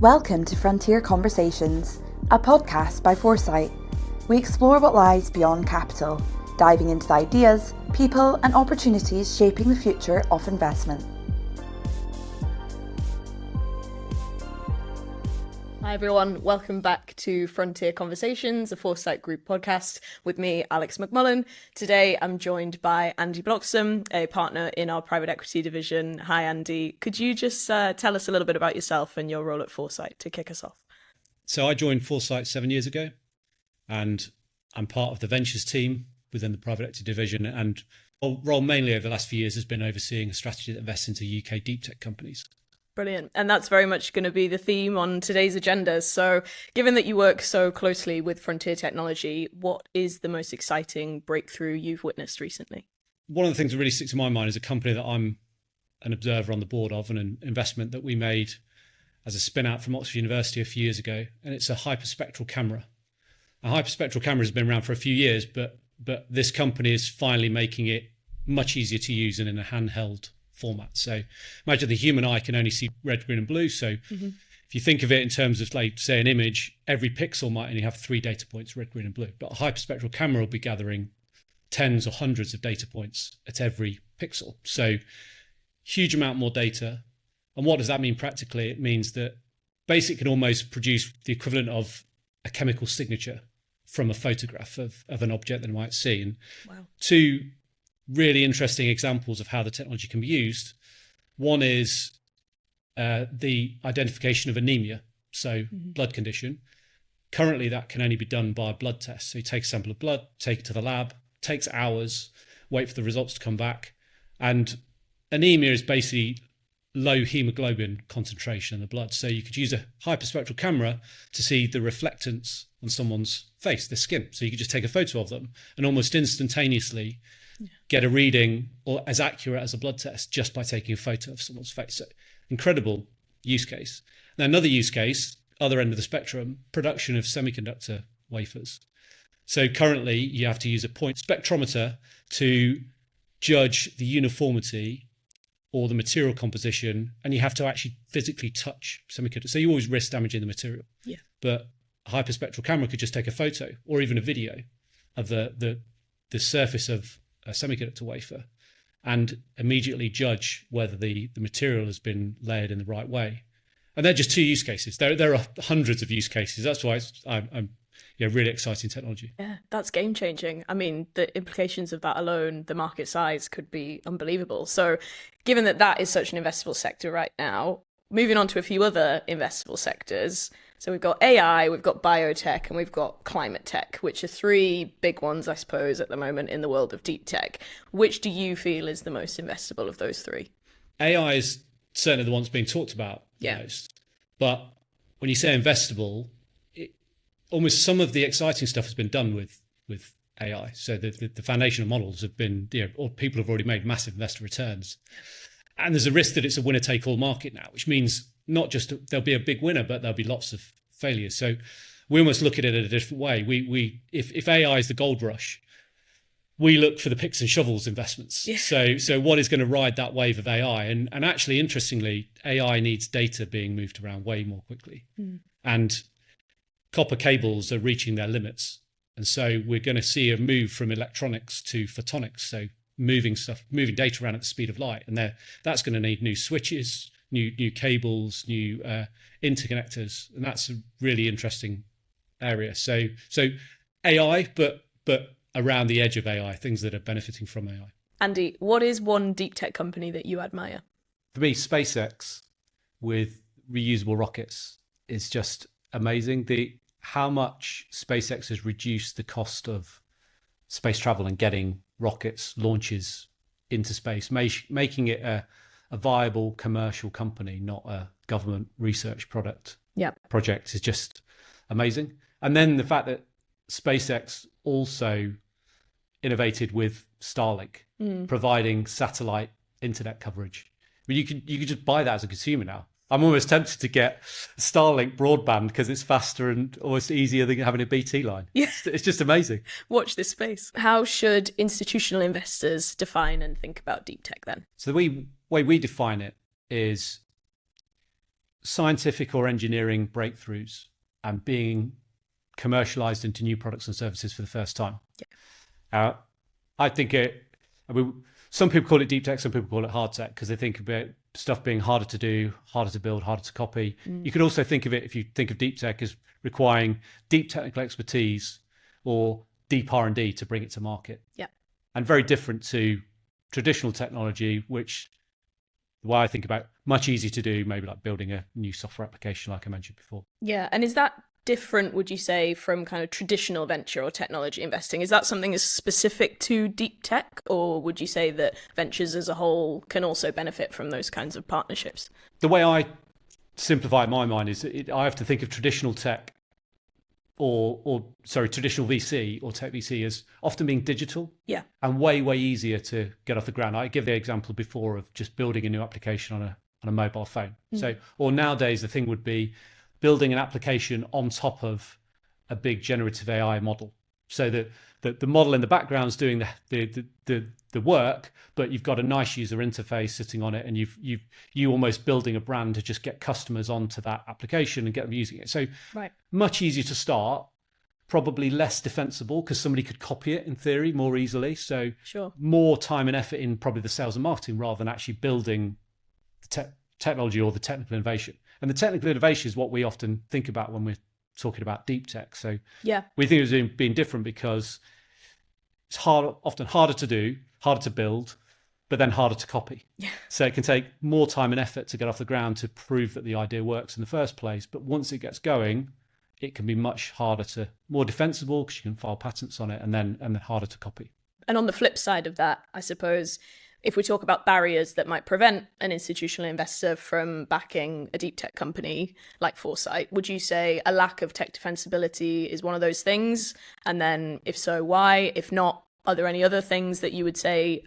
Welcome to Frontier Conversations, a podcast by Foresight. We explore what lies beyond capital, diving into the ideas, people and opportunities shaping the future of investment. Hi everyone, welcome back to Frontier Conversations, a Foresight Group podcast with me, Alex McMullen. Today I'm joined by Andy Bloxam, a partner in our private equity division. Hi Andy, could you just tell us a little bit about yourself and your role at Foresight to kick us off? So I joined Foresight 7 years ago and I'm part of the ventures team within the private equity division, and my role mainly over the last few years has been overseeing a strategy that invests into UK deep tech companies. Brilliant. And that's very much going to be the theme on today's agenda. So given that you work so closely with Frontier Technology, what is the most exciting breakthrough you've witnessed recently? One of the things that really sticks in my mind is a company that I'm an observer on the board of, and an investment that we made as a spin out from Oxford University a few years ago. And it's a hyperspectral camera. A hyperspectral camera has been around for a few years, but this company is finally making it much easier to use and in a handheld format. So imagine the human eye can only see red, green and blue. So if you think of it in terms of, like, say, an image, every pixel might only have 3 data points, red, green and blue. But a hyperspectral camera will be gathering tens or hundreds of data points at every pixel. So huge amount more data. And what does that mean practically? It means that basically it can almost produce the equivalent of a chemical signature from a photograph of an object that I might see. And Wow. Two really interesting examples of how the technology can be used. One is the identification of anemia, so blood condition. Currently, that can only be done by a blood test. So you take a sample of blood, take it to the lab, takes hours, wait for the results to come back. And anemia is basically low hemoglobin concentration in the blood. So you could use a hyperspectral camera to see the reflectance on someone's face, their skin. So you could just take a photo of them and almost instantaneously get a reading or as accurate as a blood test just by taking a photo of someone's face. So incredible use case. Now, another use case, other end of the spectrum, production of semiconductor wafers. So currently you have to use a point spectrometer to judge the uniformity or the material composition, and you have to actually physically touch semiconductors. So you always risk damaging the material. Yeah. But a hyperspectral camera could just take a photo or even a video of the surface of a semiconductor wafer and immediately judge whether the material has been layered in the right way. And they're just 2 use cases. There are hundreds of use cases. That's why I'm really exciting technology. Yeah, that's game changing. I mean, the implications of that alone, the market size could be unbelievable. So given that is such an investable sector right now, moving on to a few other investable sectors. So we've got AI, we've got biotech, and we've got climate tech, which are 3 big ones, I suppose, at the moment in the world of deep tech. Which do you feel is the most investable of those 3? AI is certainly the one that's being talked about the most. But when you say investable, almost some of the exciting stuff has been done with AI. So the foundational models have been, or people have already made massive investor returns. And there's a risk that it's a winner-take-all market now, which means not just there'll be a big winner, but there'll be lots of failures. So we almost look at it in a different way. If AI is the gold rush, we look for the picks and shovels investments. Yeah. So what is going to ride that wave of AI? And actually, interestingly, AI needs data being moved around way more quickly. And copper cables are reaching their limits. And so we're going to see a move from electronics to photonics. So moving data around at the speed of light. And that's going to need new switches, new cables, new interconnectors. And that's a really interesting area. So AI, but around the edge of AI, things that are benefiting from AI. Andy, what is one deep tech company that you admire? For me, SpaceX with reusable rockets is just amazing. How much SpaceX has reduced the cost of space travel and getting rockets launches into space, making it a viable commercial company, not a government research project is just amazing. And then the fact that SpaceX also innovated with Starlink, providing satellite internet coverage. I mean, you could just buy that as a consumer now. I'm almost tempted to get Starlink broadband because it's faster and almost easier than having a BT line. Yeah. It's just amazing. Watch this space. How should institutional investors define and think about deep tech then? So the way we define it is scientific or engineering breakthroughs and being commercialized into new products and services for the first time. Yeah. I think some people call it deep tech, some people call it hard tech, because they think about stuff being harder to do, harder to build, harder to copy. You could also think of it, if you think of deep tech, as requiring deep technical expertise or deep R&D to bring it to market. Yeah. And very different to traditional technology, which the way I think about, much easier to do, maybe like building a new software application, like I mentioned before. Yeah. And is that different, would you say, from kind of traditional venture or technology investing? Is that something that's specific to deep tech, or would you say that ventures as a whole can also benefit from those kinds of partnerships? The way I simplify it in my mind is I have to think of traditional tech traditional VC or tech VC as often being digital, and way easier to get off the ground. I give the example before of just building a new application on a mobile phone. So, or nowadays the thing would be building an application on top of a big generative AI model, so that the model in the background is doing the work, but you've got a nice user interface sitting on it, and you almost building a brand to just get customers onto that application and get them using it. So much easier to start, probably less defensible because somebody could copy it in theory more easily. So more time and effort in probably the sales and marketing rather than actually building the technology or the technical innovation. And the technical innovation is what we often think about when we're talking about deep tech. So we think it was being different because it's often harder to do, harder to build, but then harder to copy. So it can take more time and effort to get off the ground to prove that the idea works in the first place. But once it gets going, it can be much more defensible because you can file patents on it, and then harder to copy. And on the flip side of that, I suppose, if we talk about barriers that might prevent an institutional investor from backing a deep tech company like Foresight, would you say a lack of tech defensibility is one of those things? And then if so, why? If not, are there any other things that you would say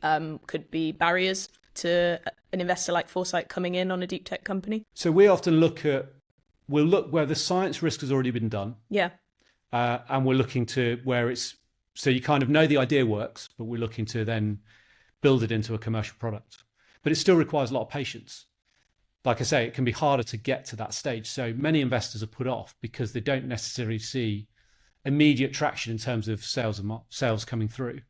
could be barriers to an investor like Foresight coming in on a deep tech company? So we often we'll look where the science risk has already been done. And we're looking to so you kind of know the idea works, but we're looking to then build it into a commercial product. But it still requires a lot of patience. Like I say, it can be harder to get to that stage. So many investors are put off because they don't necessarily see immediate traction in terms of sales coming through.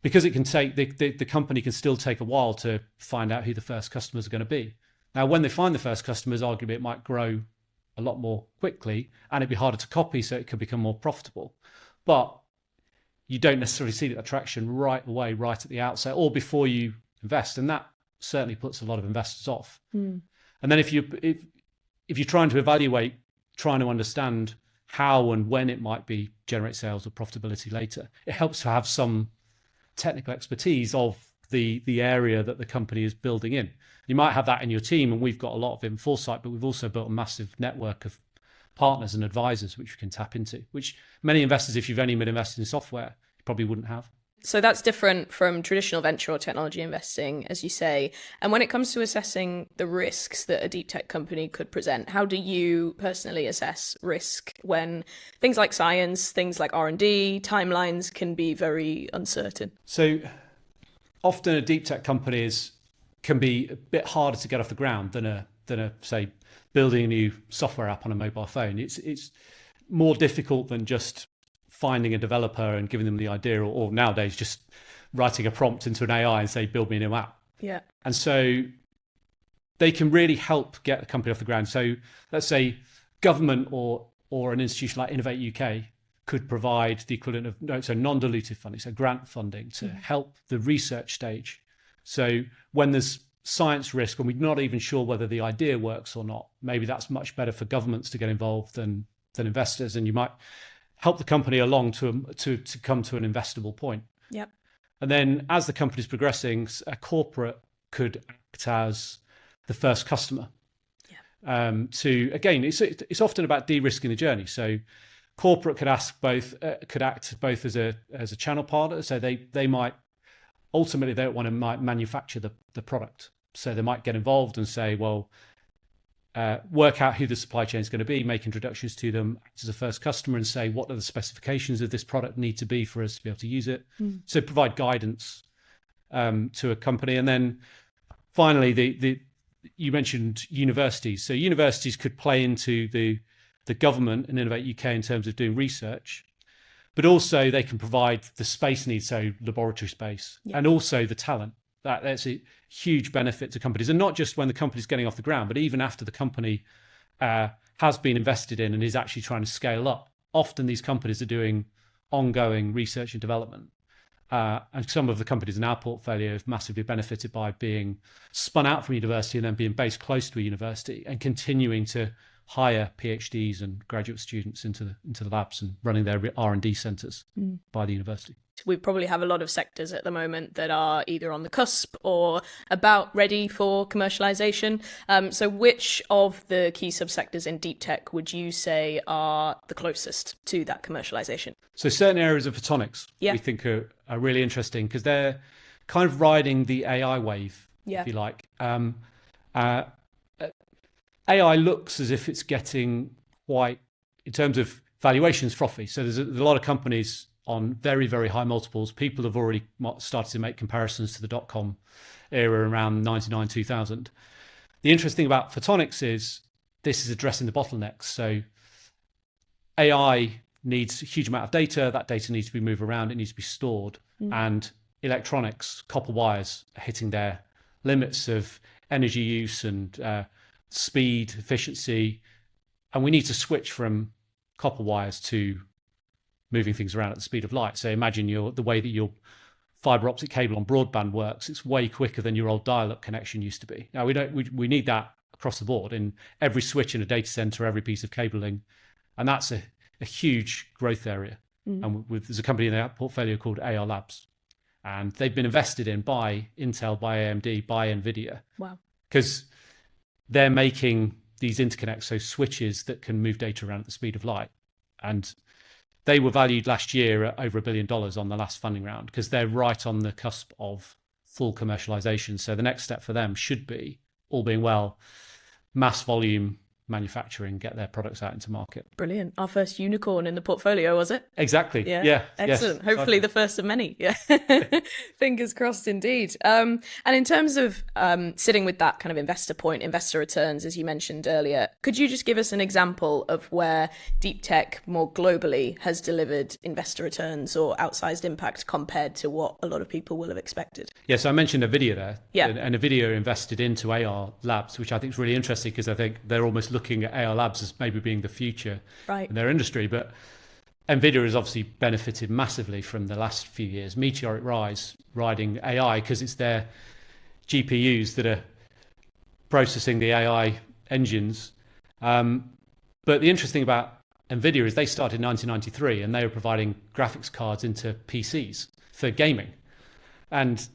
Because it can take, the company can still take a while to find out who the first customers are going to be. Now, when they find the first customers, arguably it might grow a lot more quickly and it'd be harder to copy, so it could become more profitable. But you don't necessarily see that traction right away, right at the outset, or before you invest, and that certainly puts a lot of investors off. And then if you're trying to evaluate, trying to understand how and when it might be generate sales or profitability later, it helps to have some technical expertise of the area that the company is building in. You might have that in your team, and we've got a lot of it in Foresight, but we've also built a massive network of partners and advisors which we can tap into, which many investors, if you've only been invested in software, you probably wouldn't have. So that's different from traditional venture or technology investing, as you say. And when it comes to assessing the risks that a deep tech company could present, how do you personally assess risk when things like science, things like R&D, timelines can be very uncertain? So often a deep tech company can be a bit harder to get off the ground than a say building a new software app on a mobile phone. It's more difficult than just finding a developer and giving them the idea, or nowadays just writing a prompt into an AI and say, build me a new app. And so they can really help get a company off the ground. So let's say government or an institution like Innovate UK could provide the equivalent of non-dilutive funding, so grant funding to help the research stage. So when there's science risk and we're not even sure whether the idea works or not, maybe that's much better for governments to get involved than investors, and you might help the company along to come to an investable point. And then as the company is progressing, a corporate could act as the first customer. It's often about de-risking the journey. So corporate could act both as a channel partner. So they might ultimately, they don't want to manufacture the product. So they might get involved and say, well, work out who the supply chain is going to be, make introductions to them as a first customer and say, what are the specifications of this product need to be for us to be able to use it? So provide guidance to a company. And then finally, you mentioned universities. So universities could play into the government and Innovate UK in terms of doing research, but also they can provide the space needs, so laboratory space, and also the talent. That's a huge benefit to companies, and not just when the company's getting off the ground, but even after the company has been invested in and is actually trying to scale up. Often these companies are doing ongoing research and development. And some of the companies in our portfolio have massively benefited by being spun out from university and then being based close to a university and continuing to hire PhDs and graduate students into the labs and running their R&D centres by the university. We probably have a lot of sectors at the moment that are either on the cusp or about ready for commercialization. So which of the key subsectors in deep tech would you say are the closest to that commercialization? So certain areas of photonics we think are really interesting because they're kind of riding the AI wave, if you like. AI looks as if it's getting quite, in terms of valuations, frothy. So there's a lot of companies on very, very high multiples. People have already started to make comparisons to the dot-com era around 99, 2000. The interesting thing about photonics is this is addressing the bottlenecks. So AI needs a huge amount of data. That data needs to be moved around. It needs to be stored. And electronics, copper wires, are hitting their limits of energy use and speed, efficiency. And we need to switch from copper wires to moving things around at the speed of light. So imagine the way that your fiber optic cable on broadband works. It's way quicker than your old dial-up connection used to be. Now we need that across the board in every switch in a data center, every piece of cabling, and that's a huge growth area. And there's a company in our portfolio called AR Labs, and they've been invested in by Intel, by AMD, by NVIDIA. Wow! Because they're making these interconnects, so switches that can move data around at the speed of light, and they were valued last year at over $1 billion on the last funding round because they're right on the cusp of full commercialization. So the next step for them should be, all being well, mass volume manufacturing, get their products out into market. Brilliant. Our first unicorn in the portfolio, was it? Exactly. Yeah. Excellent. Yes. Hopefully the first of many. Yeah. Fingers crossed indeed. And in terms of sitting with that kind of investor point, investor returns, as you mentioned earlier, could you just give us an example of where deep tech more globally has delivered investor returns or outsized impact compared to what a lot of people will have expected? Yes, I mentioned NVIDIA there. Yeah. And NVIDIA invested into AR Labs, which I think is really interesting because I think they're almost looking at AR Labs as maybe being the future in their industry. But NVIDIA has obviously benefited massively from the last few years, meteoric rise, riding AI, because it's their GPUs that are processing the AI engines. But the interesting thing about NVIDIA is they started in 1993 and they were providing graphics cards into PCs for gaming. And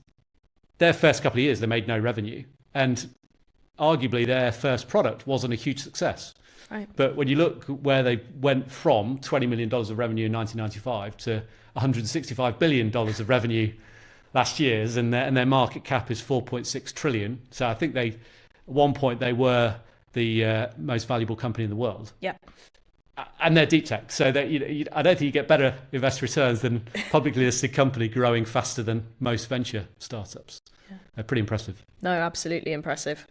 their first couple of years, they made no revenue. And arguably their first product wasn't a huge success. Right. But when you look where they went from $20 million of revenue in 1995 to $165 billion of revenue last year, and their market cap is 4.6 trillion. So I think at one point they were the most valuable company in the world. Yeah. And they're deep tech. So I don't think you get better investor returns than publicly listed company growing faster than most venture startups. Yeah. They're pretty impressive. No, absolutely impressive.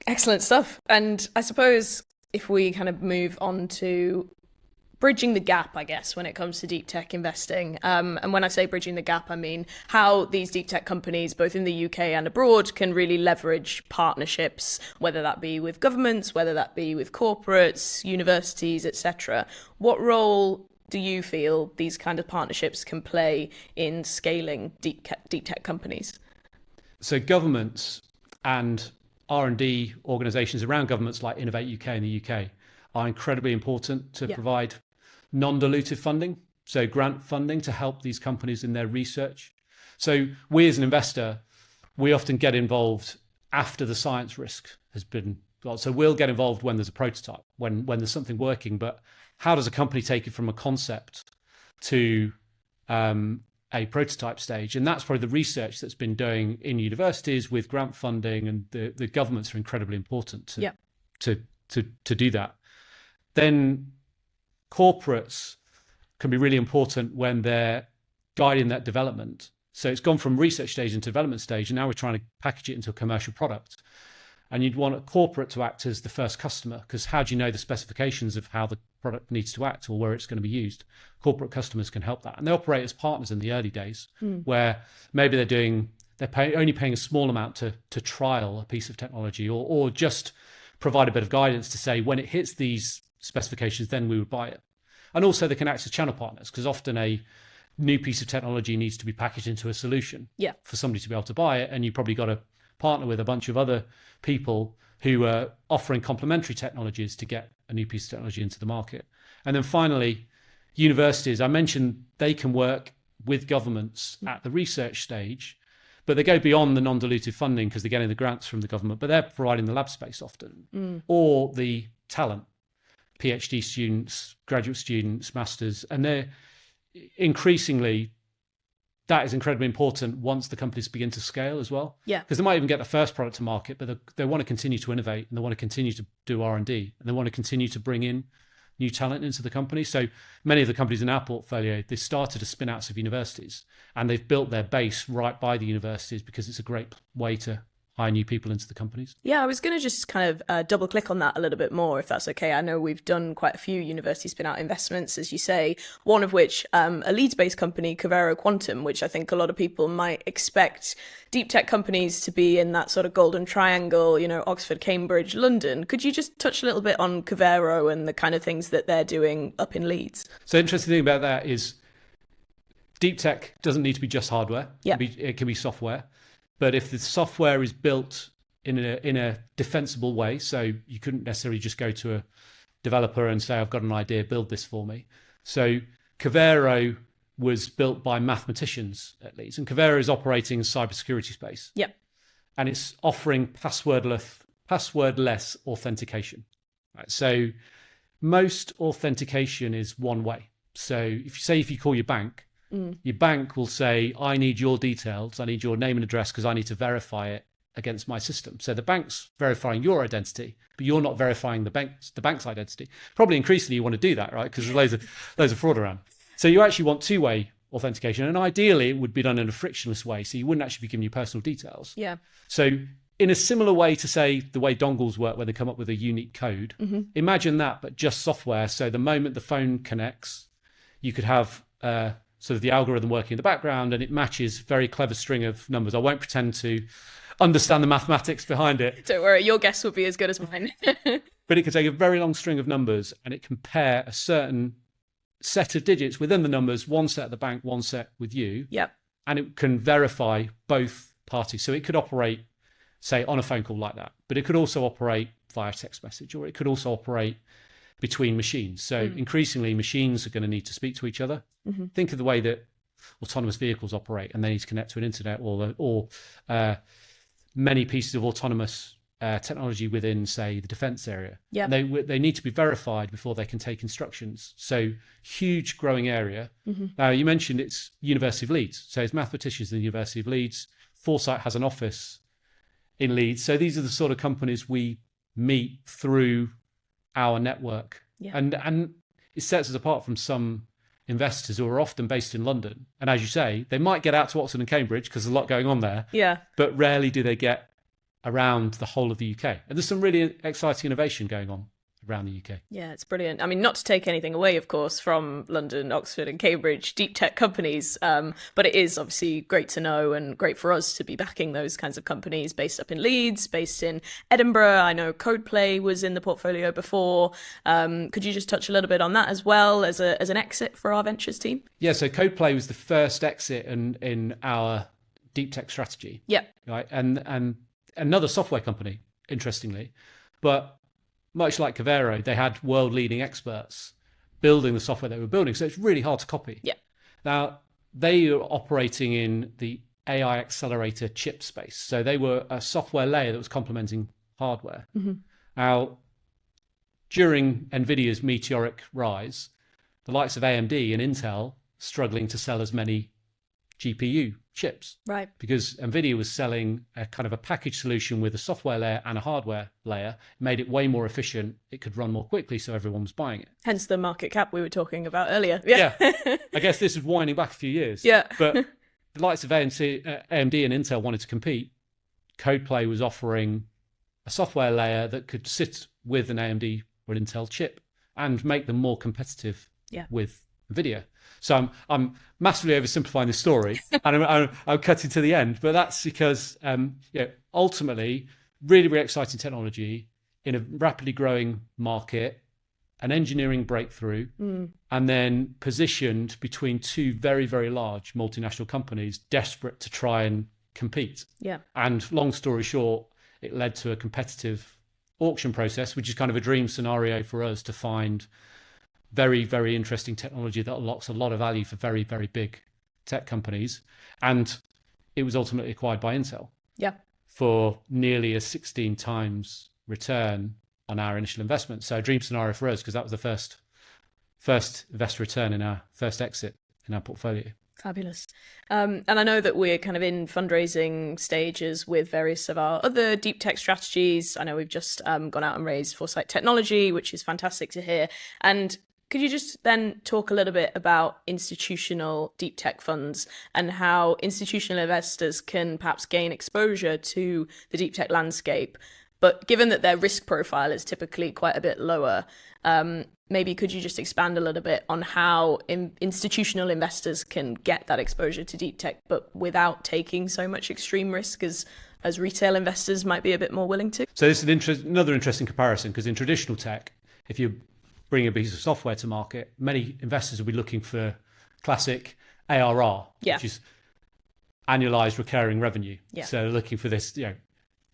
Excellent stuff. And I suppose if we kind of move on to bridging the gap, I guess, when it comes to deep tech investing. And when I say bridging the gap, I mean how these deep tech companies, both in the UK and abroad, can really leverage partnerships, whether that be with governments, whether that be with corporates, universities, etc. What role do you feel these kind of partnerships can play in scaling deep tech companies? So governments and R&D organisations around governments like Innovate UK in the UK are incredibly important to provide non-dilutive funding, so grant funding to help these companies in their research. So we as an investor, we often get involved after the science risk has been, so we'll get involved when there's a prototype, when there's something working, but how does a company take it from a concept to a prototype stage? And that's probably the research that's been doing in universities with grant funding, and the governments are incredibly important to do that. Then corporates can be really important when they're guiding that development. So it's gone from research stage into development stage, and now we're trying to package it into a commercial product. And you'd want a corporate to act as the first customer, because how do you know the specifications of how the product needs to act or where it's going to be used? Corporate customers can help that. And they operate as partners in the early days, where maybe they're only paying a small amount to trial a piece of technology, or just provide a bit of guidance to say, when it hits these specifications, then we would buy it. And also they can act as channel partners, because often a new piece of technology needs to be packaged into a solution for somebody to be able to buy it. And you probably got to partner with a bunch of other people who are offering complementary technologies to get a new piece of technology into the market. And then finally, universities, I mentioned they can work with governments at the research stage, but they go beyond the non-dilutive funding because they're getting the grants from the government, but they're providing the lab space often, or the talent, PhD students, graduate students, masters, and they're increasingly, that is incredibly important once the companies begin to scale as well. Yeah. Because they might even get the first product to market, but they want to continue to innovate, and they want to continue to do R&D, and they want to continue to bring in new talent into the company. So many of the companies in our portfolio, they started as spin-outs of universities, and they've built their base right by the universities because it's a great way to hire new people into the companies. Yeah, I was going to just kind of double click on that a little bit more, if that's okay. I know we've done quite a few university spin out investments, as you say, one of which a Leeds-based company, Covero Quantum, which I think a lot of people might expect deep tech companies to be in that sort of golden triangle, you know, Oxford, Cambridge, London. Could you just touch a little bit on Covero and the kind of things that they're doing up in Leeds? So the interesting thing about that is deep tech doesn't need to be just hardware. It can be software. But if the software is built in a defensible way, so you couldn't necessarily just go to a developer and say, I've got an idea, build this for me. So Covero was built by mathematicians at Leeds, and Covero is operating in cybersecurity space. Yep. And it's offering passwordless authentication. Right? So most authentication is one way. So if you call your bank, your bank will say, I need your details. I need your name and address because I need to verify it against my system. So the bank's verifying your identity, but you're not verifying the bank's identity. Probably increasingly you want to do that, right? Because there's loads of fraud around. So you actually want two-way authentication. And ideally, it would be done in a frictionless way. So you wouldn't actually be giving you personal details. Yeah. So in a similar way to, say, the way dongles work, where they come up with a unique code, imagine that, but just software. So the moment the phone connects, you could have sort of the algorithm working in the background, and it matches very clever string of numbers. I won't pretend to understand the mathematics behind it. Don't worry, your guess will be as good as mine. But it can take a very long string of numbers, and it can pair a certain set of digits within the numbers, one set at the bank, one set with you. Yep. And it can verify both parties. So it could operate, say, on a phone call like that, but it could also operate via text message, or it could also operate between machines. So increasingly machines are going to need to speak to each other. Think of the way that autonomous vehicles operate, and they need to connect to an internet, or many pieces of autonomous technology within, say, the defense area. Yeah. They need to be verified before they can take instructions. So huge growing area. Now, you mentioned it's University of Leeds. So it's mathematicians in the University of Leeds. Foresight has an office in Leeds. So these are the sort of companies we meet through our network. Yeah. And it sets us apart from some investors who are often based in London. And as you say, they might get out to Oxford and Cambridge because there's a lot going on there. Yeah. But rarely do they get around the whole of the UK. And there's some really exciting innovation going on around the UK. Yeah, it's brilliant. I mean, not to take anything away, of course, from London, Oxford and Cambridge deep tech companies, but it is obviously great to know and great for us to be backing those kinds of companies based up in Leeds, based in Edinburgh. I know CodePlay was in the portfolio before. Could you just touch a little bit on that as well as an exit for our ventures team? Yeah, so CodePlay was the first exit in our deep tech strategy. Yeah. Right, and another software company, interestingly, but much like Covero, they had world-leading experts building the software they were building, so it's really hard to copy. Yeah. Now, they are operating in the AI accelerator chip space, so they were a software layer that was complementing hardware. Now, during NVIDIA's meteoric rise, the likes of AMD and Intel struggling to sell as many GPU chips, right? Because NVIDIA was selling a kind of a package solution with a software layer and a hardware layer, made it way more efficient. It could run more quickly, so everyone was buying it. Hence the market cap we were talking about earlier. Yeah. I guess this is winding back a few years. Yeah. But the likes of AMD and Intel wanted to compete. CodePlay was offering a software layer that could sit with an AMD or an Intel chip and make them more competitive with NVIDIA. So I'm massively oversimplifying the story, and I'm cutting to the end. But that's because ultimately, really, really exciting technology in a rapidly growing market, an engineering breakthrough, and then positioned between two very, very large multinational companies desperate to try and compete. Yeah. And long story short, it led to a competitive auction process, which is kind of a dream scenario for us to find very, very interesting technology that unlocks a lot of value for very, very big tech companies. And it was ultimately acquired by Intel for nearly a 16 times return on our initial investment. So a dream scenario for us, because that was the first investor return in our first exit in our portfolio. Fabulous. And I know that we're kind of in fundraising stages with various of our other deep tech strategies. I know we've just gone out and raised Foresight Technology, which is fantastic to hear. And could you just then talk a little bit about institutional deep tech funds and how institutional investors can perhaps gain exposure to the deep tech landscape? But given that their risk profile is typically quite a bit lower, maybe could you just expand a little bit on how institutional investors can get that exposure to deep tech, but without taking so much extreme risk as retail investors might be a bit more willing to? So this is another interesting comparison, because in traditional tech, if you bring a piece of software to market, many investors will be looking for classic ARR, which is annualized recurring revenue. Yeah. So they're looking for this,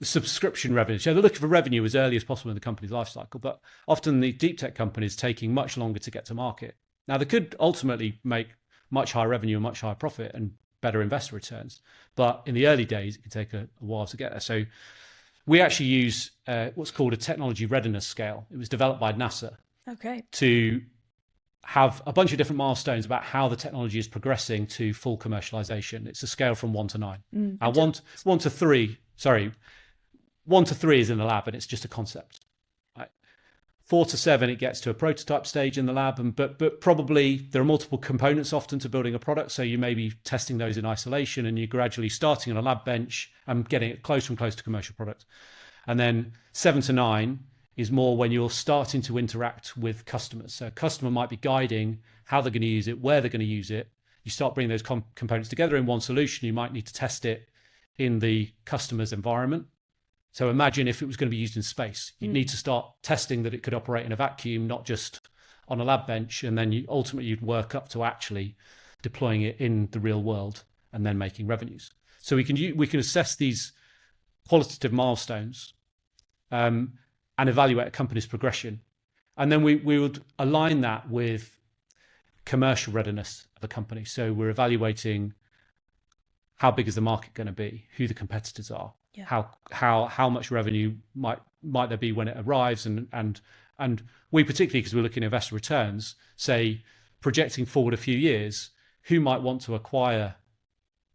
subscription revenue. So they're looking for revenue as early as possible in the company's life cycle, but often the deep tech companies taking much longer to get to market. Now, they could ultimately make much higher revenue and much higher profit and better investor returns, but in the early days, it can take a while to get there. So we actually use what's called a technology readiness scale. It was developed by NASA to have a bunch of different milestones about how the technology is progressing to full commercialization. It's a scale from 1 to 9. And 1 to 3 is in the lab, and it's just a concept. Right? 4 to 7, it gets to a prototype stage in the lab, but probably there are multiple components often to building a product, so you may be testing those in isolation, and you're gradually starting on a lab bench and getting it closer and closer to commercial product. And then 7 to 9 is more when you're starting to interact with customers. So a customer might be guiding how they're going to use it, where they're going to use it. You start bringing those components together in one solution. You might need to test it in the customer's environment. So imagine if it was going to be used in space. You'd need to start testing that it could operate in a vacuum, not just on a lab bench. And then you'd work up to actually deploying it in the real world and then making revenues. So we can assess these qualitative milestones and evaluate a company's progression. And then we would align that with commercial readiness of a company. So we're evaluating how big is the market going to be, who the competitors are, how much revenue might there be when it arrives, and we particularly, because we're looking at investor returns, say projecting forward a few years, who might want to acquire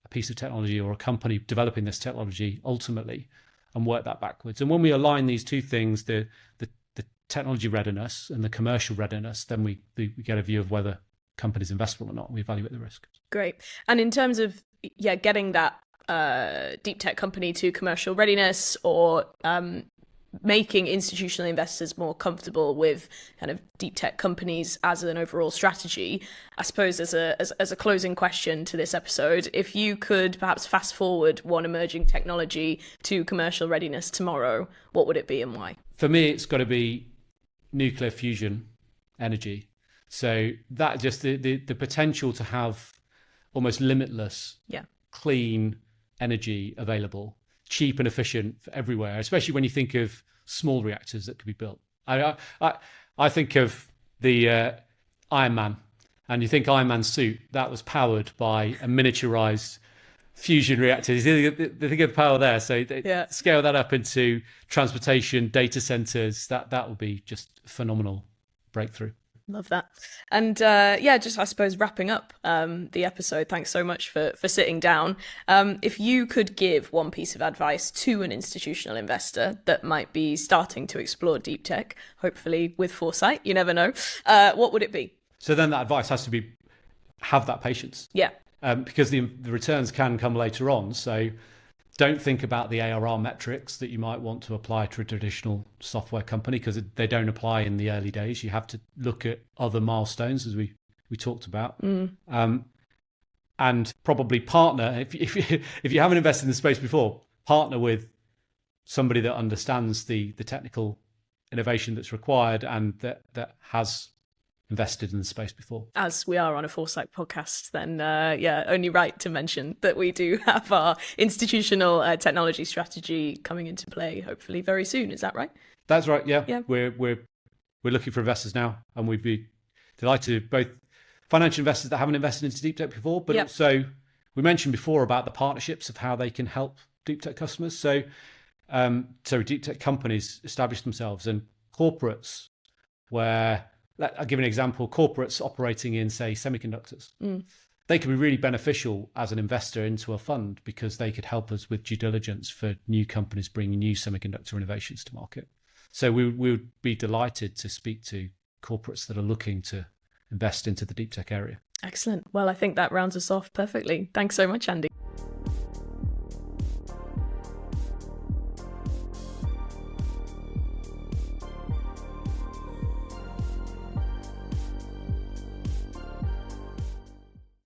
a piece of technology or a company developing this technology ultimately, and work that backwards. And when we align these two things, the technology readiness and the commercial readiness, then we get a view of whether company's investable or not. We evaluate the risk. Great. And in terms of getting that deep tech company to commercial readiness, or making institutional investors more comfortable with kind of deep tech companies as an overall strategy, I suppose as a closing question to this episode, if you could perhaps fast forward one emerging technology to commercial readiness tomorrow, what would it be and why? For me, it's got to be nuclear fusion energy. So that just the potential to have almost limitless, clean energy available, cheap and efficient for everywhere, especially when you think of small reactors that could be built. I think of the Iron Man, and you think Iron Man's suit, that was powered by a miniaturized fusion reactor. They think of the power there. So they scale that up into transportation, data centers. That would be just a phenomenal breakthrough. Love that. And just I suppose wrapping up the episode, thanks so much for sitting down. If you could give one piece of advice to an institutional investor that might be starting to explore deep tech, hopefully with Foresight, you never know, what would it be? So then that advice has to be, have that patience. Yeah. Because the returns can come later on. So Don't think about the ARR metrics that you might want to apply to a traditional software company, because they don't apply in the early days. You have to look at other milestones, as we talked about. And probably partner, if you haven't invested in the space before, partner with somebody that understands the technical innovation that's required and that has invested in the space before. As we are on a Foresight podcast, then only right to mention that we do have our institutional technology strategy coming into play hopefully very soon. Is that right? That's right. Yeah. We're looking for investors now, and we'd be delighted, both financial investors that haven't invested into deep tech before, but also we mentioned before about the partnerships of how they can help deep tech customers. So deep tech companies establish themselves, and corporates where, I'll give an example, corporates operating in, say, semiconductors. They could be really beneficial as an investor into a fund, because they could help us with due diligence for new companies bringing new semiconductor innovations to market. So we would be delighted to speak to corporates that are looking to invest into the deep tech area. Excellent. Well, I think that rounds us off perfectly. Thanks so much, Andy.